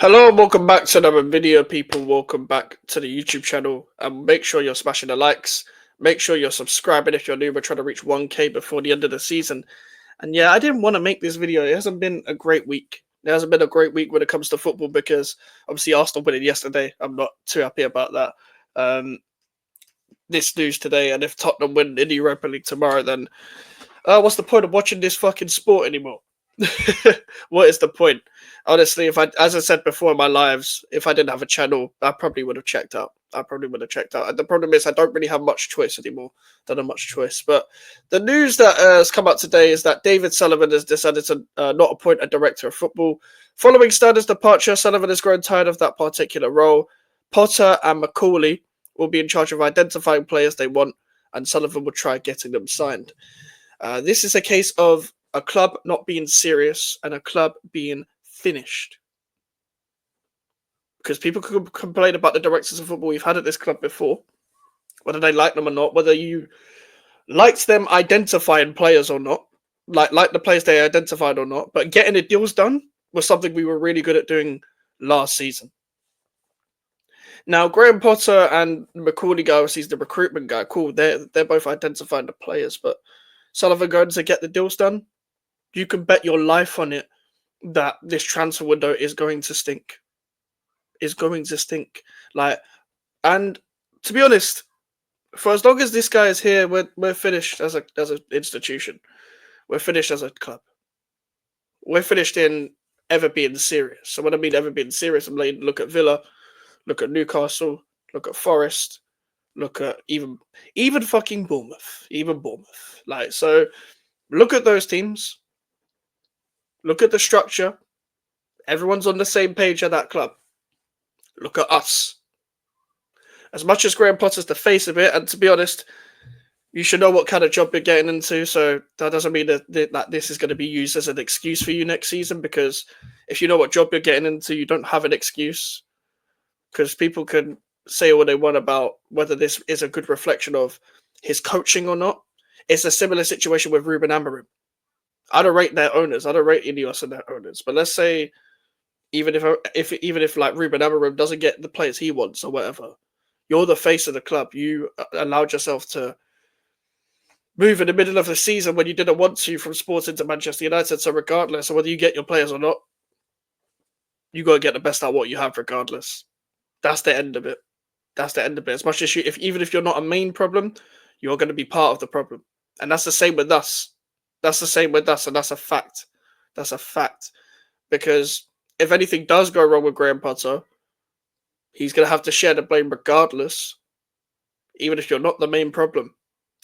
Hello and welcome back to another video, people. Welcome back to the YouTube channel. And make sure you're smashing the likes. Make sure you're subscribing if you're new. We're trying to reach 1K before the end of the season. And yeah, I didn't want to make this video. It hasn't been a great week. It hasn't been a great week when it comes to football because obviously Arsenal winning yesterday. I'm not too happy about that. This news today, and if Tottenham win in the Europa League tomorrow, then what's the point of watching this fucking sport anymore? What is the point? Honestly, as I said before in my lives, if I didn't have a channel, I probably would have checked out. And the problem is, I don't really have much choice anymore. Don't have much choice. But the news that has come out today is that David Sullivan has decided to not appoint a director of football. Following Snyder's departure, Sullivan has grown tired of that particular role. Potter and McCauley will be in charge of identifying players they want, and Sullivan will try getting them signed. This is a case of a club not being serious and a club being finished. Because people could complain about the directors of football we've had at this club before, whether they like them or not, whether you liked them identifying players or not, like the players they identified or not, but getting the deals done was something we were really good at doing last season. Now, Graham Potter and McCauley guy, he's the recruitment guy, cool, they're both identifying the players, but Sullivan going to get the deals done, you can bet your life on it that this transfer window is going to stink. And to be honest, for as long as this guy is here, we're finished as an institution. We're finished as a club. We're finished in ever being serious. So when I mean ever being serious, I'm like, look at Villa, look at Newcastle, look at Forest, look at even fucking Bournemouth. So look at those teams. Look at the structure. Everyone's on the same page at that club. Look at us. As much as Graham Potter's the face of it, and to be honest, you should know what kind of job you're getting into, so that doesn't mean that this is going to be used as an excuse for you next season, because if you know what job you're getting into, you don't have an excuse. Because people can say what they want about whether this is a good reflection of his coaching or not. It's a similar situation with Ruben Amorim. I don't rate their owners. I don't rate Ineos and their owners. But let's say even if like Ruben Amorim doesn't get the players he wants or whatever, you're the face of the club. You allowed yourself to move in the middle of the season when you didn't want to from Sporting to Manchester United. So regardless of whether you get your players or not, you got to get the best out of what you have regardless. That's the end of it. As much as even if you're not a main problem, you're going to be part of the problem. And that's the same with us. And that's a fact. Because if anything does go wrong with Graham Potter, he's going to have to share the blame regardless, even if you're not the main problem,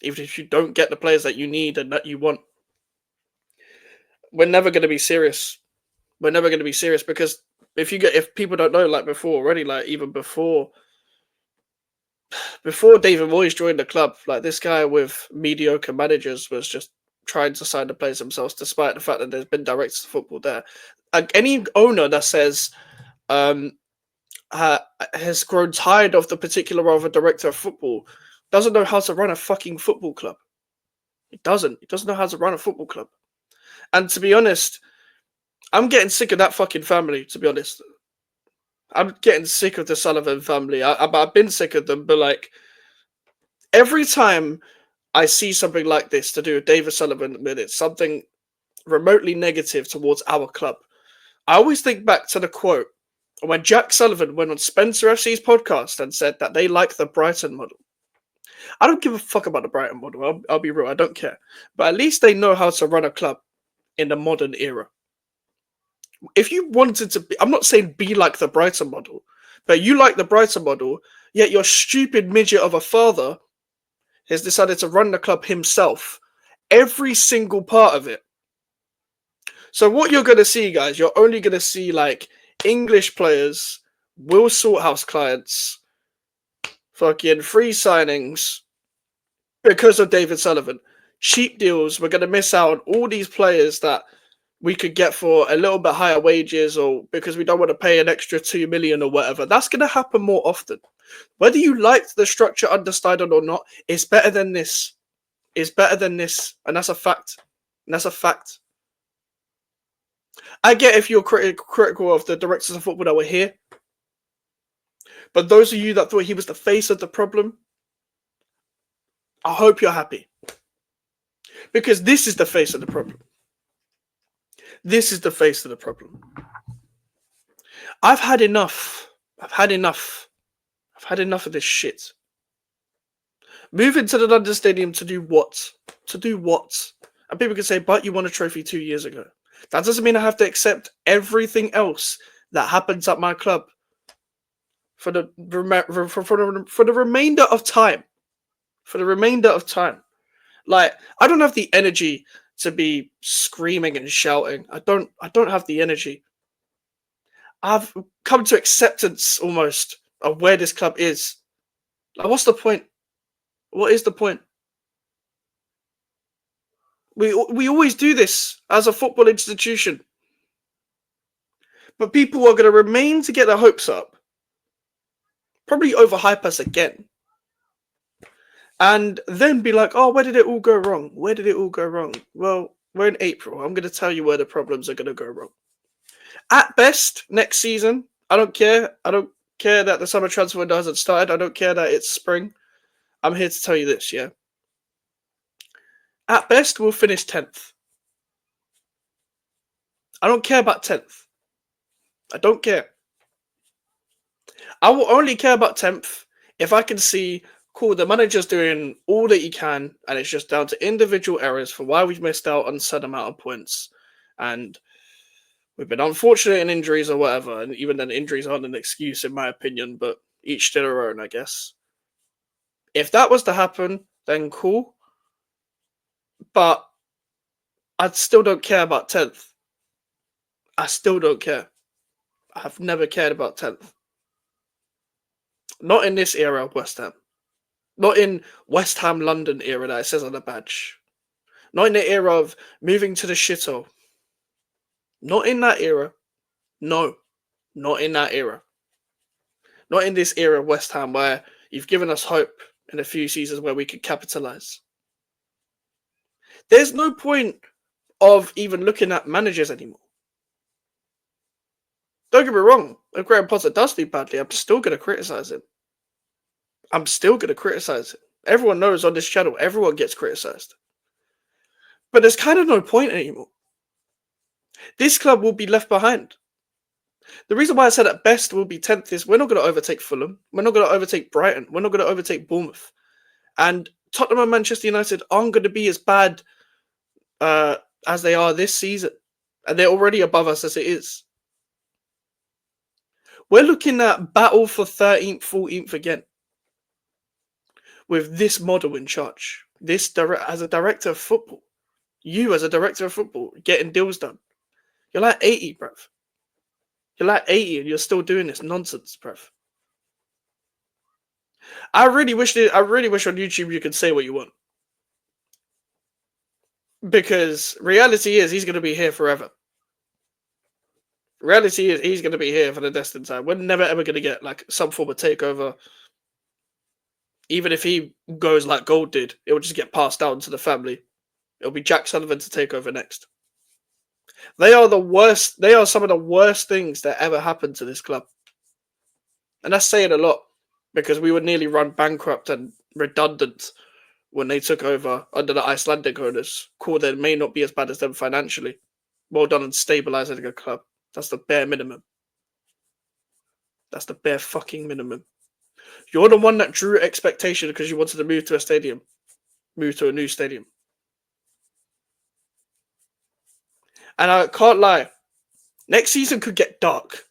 even if you don't get the players that you need and that you want. We're never going to be serious. Because if people don't know, like before already, like even before David Moyes joined the club, like this guy with mediocre managers was just trying to sign the players themselves, despite the fact that there's been directors of football there. And any owner that says has grown tired of the particular role of a director of football doesn't know how to run a fucking football club. He doesn't know how to run a football club. And to be honest, I'm getting sick of that fucking family, to be honest. I'm getting sick of the Sullivan family. I've been sick of them, but like every time I see something like this to do with David Sullivan, when it's something remotely negative towards our club, I always think back to the quote when Jack Sullivan went on Spencer FC's podcast and said that they like the Brighton model. I don't give a fuck about the Brighton model. I'll be real. I don't care. But at least they know how to run a club in the modern era. If you wanted to be, I'm not saying be like the Brighton model, but you like the Brighton model, yet your stupid midget of a father has decided to run the club himself. Every single part of it. So what you're going to see, guys, you're only going to see like English players, Will Salthouse clients, fucking free signings because of David Sullivan. Cheap deals. We're going to miss out on all these players that we could get for a little bit higher wages, or because we don't want to pay an extra 2 million or whatever. That's going to happen more often. Whether you liked the structure under Snyder or not, it's better than this. And that's a fact. I get if you're critical of the directors of football that were here, but those of you that thought he was the face of the problem, I hope you're happy. Because this is the face of the problem. This is the face of the problem. I've had enough. I've had enough. I've had enough of this shit. Moving to the London Stadium to do what? To do what? And people can say, but you won a trophy 2 years ago. That doesn't mean I have to accept everything else that happens at my club for the remainder of time. For the remainder of time. Like, I don't have the energy to be screaming and shouting. I don't have the energy. I've come to acceptance almost of where this club is. Like, what's the point? What is the point? We always do this as a football institution. But people are going to remain to get their hopes up. Probably overhype us again. And then be like, oh, where did it all go wrong? Where did it all go wrong? Well, we're in April. I'm going to tell you where the problems are going to go wrong. At best, next season, I don't care. I don't care that the summer transfer window hasn't started. I don't care that it's spring. I'm here to tell you this, yeah? At best, we'll finish 10th. I don't care about 10th. I don't care. I will only care about 10th if I can see, cool, the manager's doing all that he can, and it's just down to individual errors for why we've missed out on a certain amount of points. And we've been unfortunate in injuries or whatever, and even then, injuries aren't an excuse, in my opinion, but each to their own, I guess. If that was to happen, then cool. But I still don't care about 10th. I still don't care. I have never cared about 10th. Not in this era of West Ham. Not in West Ham London era that it says on the badge. Not in the era of moving to the shithole. Not in that era. No. Not in that era. Not in this era of West Ham where you've given us hope in a few seasons where we could capitalise. There's no point of even looking at managers anymore. Don't get me wrong, if Graham Potter does do badly, I'm still going to criticise him. I'm still going to criticise him. Everyone knows on this channel, everyone gets criticised. But there's kind of no point anymore. This club will be left behind. The reason why I said at best we'll be 10th is we're not going to overtake Fulham. We're not going to overtake Brighton. We're not going to overtake Bournemouth. And Tottenham and Manchester United aren't going to be as bad as they are this season. And they're already above us as it is. We're looking at battle for 13th, 14th again. With this model in charge. As a director of football. You as a director of football getting deals done. You're like 80, bruv. You're like 80 and you're still doing this nonsense, bruv. I really wish on YouTube you could say what you want. Because reality is he's going to be here forever. Reality is he's going to be here for the destined time. We're never ever going to get like some form of takeover. Even if he goes like Gold did, it will just get passed down to the family. It'll be Jack Sullivan to take over next. They are the worst. They are some of the worst things that ever happened to this club. And that's saying a lot because we were nearly run bankrupt and redundant when they took over under the Icelandic owners. Cool, they may not be as bad as them financially. Well done on stabilizing a club. That's the bare minimum. That's the bare fucking minimum. You're the one that drew expectation because you wanted to move to a stadium. Move to a new stadium. And I can't lie. Next season could get dark.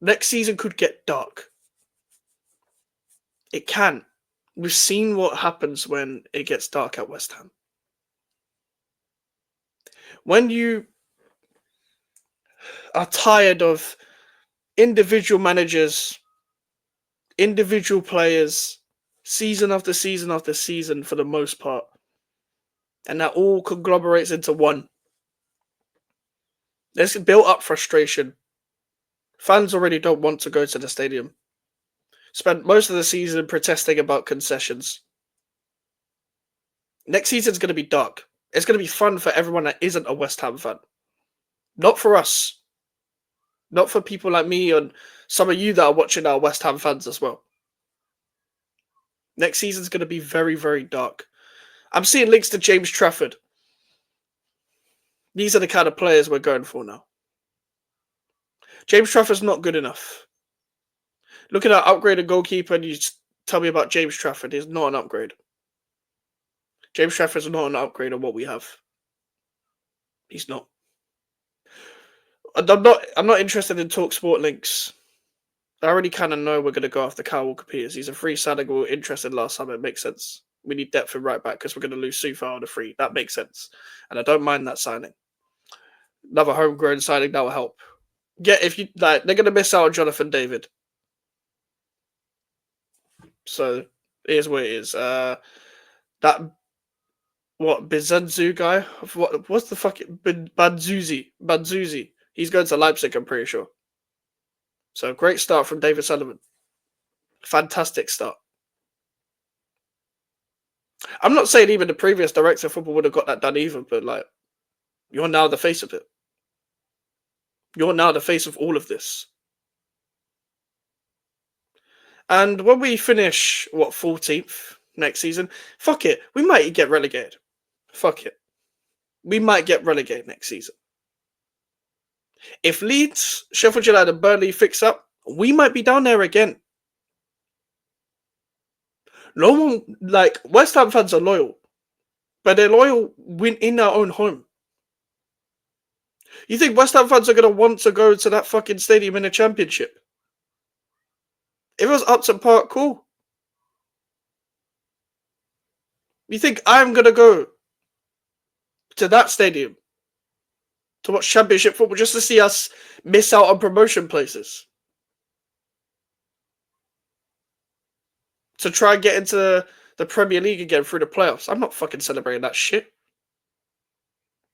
Next season could get dark. It can. We've seen what happens when it gets dark at West Ham. When you are tired of individual managers, individual players, season after season after season for the most part, and that all conglomerates into one. There's built up frustration. Fans already don't want to go to the stadium. Spent most of the season protesting about concessions. Next season's going to be dark. It's going to be fun for everyone that isn't a West Ham fan. Not for us. Not for people like me and some of you that are watching our West Ham fans as well. Next season's going to be very, very dark. I'm seeing links to James Trafford. These are the kind of players we're going for now. James Trafford's not good enough. Look at our upgraded goalkeeper and you tell me about James Trafford. He's not an upgrade. James Trafford's not an upgrade on what we have. He's not. I'm not interested in Talk Sport links. I already kind of know we're going to go after Kyle Walker-Peters. He's a free signing. We were interested last summer. It makes sense. We need depth in right back because we're going to lose Sufa on a free. That makes sense. And I don't mind that signing. Another homegrown signing, that will help. If you like, they're going to miss out on Jonathan David. So, here's what it is. That Bizanzu guy? What's the fucking Banzuzi. He's going to Leipzig, I'm pretty sure. So, great start from David Sullivan. Fantastic start. I'm not saying even the previous director of football would have got that done either, but like, you're now the face of it. You're now the face of all of this. And when we finish, 14th next season, fuck it. We might get relegated. Fuck it. We might get relegated next season. If Leeds, Sheffield United and Burnley fix up, we might be down there again. No one, like, West Ham fans are loyal. But they're loyal in their own home. You think West Ham fans are going to want to go to that fucking stadium in a championship? If it was Upton Park, cool. You think I'm going to go to that stadium to watch championship football just to see us miss out on promotion places? To try and get into the Premier League again through the playoffs? I'm not fucking celebrating that shit.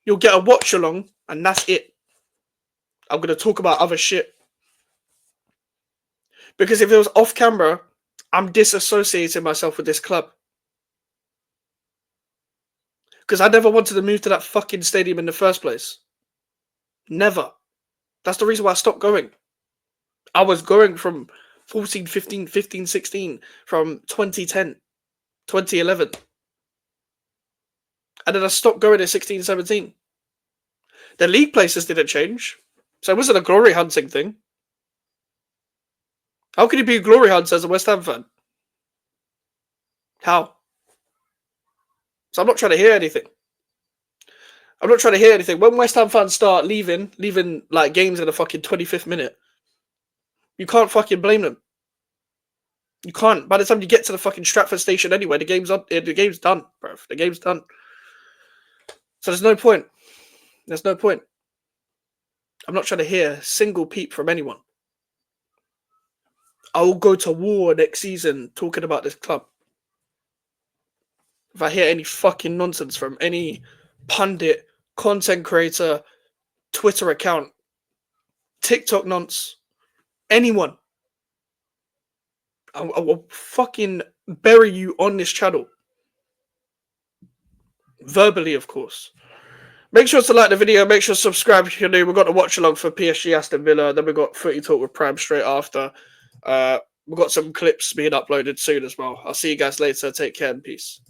You'll get a watch along and that's it. I'm going to talk about other shit. Because if it was off camera, I'm disassociating myself with this club. Because I never wanted to move to that fucking stadium in the first place. Never. That's the reason why I stopped going. I was going from 14, 15, 16, from 2010, 2011. And then I stopped going at 16, 17. The league places didn't change. So it wasn't a glory hunting thing. How can you be a glory hunter as a West Ham fan? How? So I'm not trying to hear anything. When West Ham fans start leaving like games in the fucking 25th minute, you can't fucking blame them. You can't. By the time you get to the fucking Stratford station anyway, the game's done, bro. The game's done. So there's no point. I'm not trying to hear a single peep from anyone. I will go to war next season talking about this club. If I hear any fucking nonsense from any pundit, content creator, Twitter account, TikTok nonce, anyone, I will fucking bury you on this channel. Verbally, of course. Make sure to like the video. Make sure to subscribe if you're new. We've got the watch along for PSG Aston Villa. Then we've got Footy Talk with Prime straight after. We've got some clips being uploaded soon as well. I'll see you guys later. Take care and peace.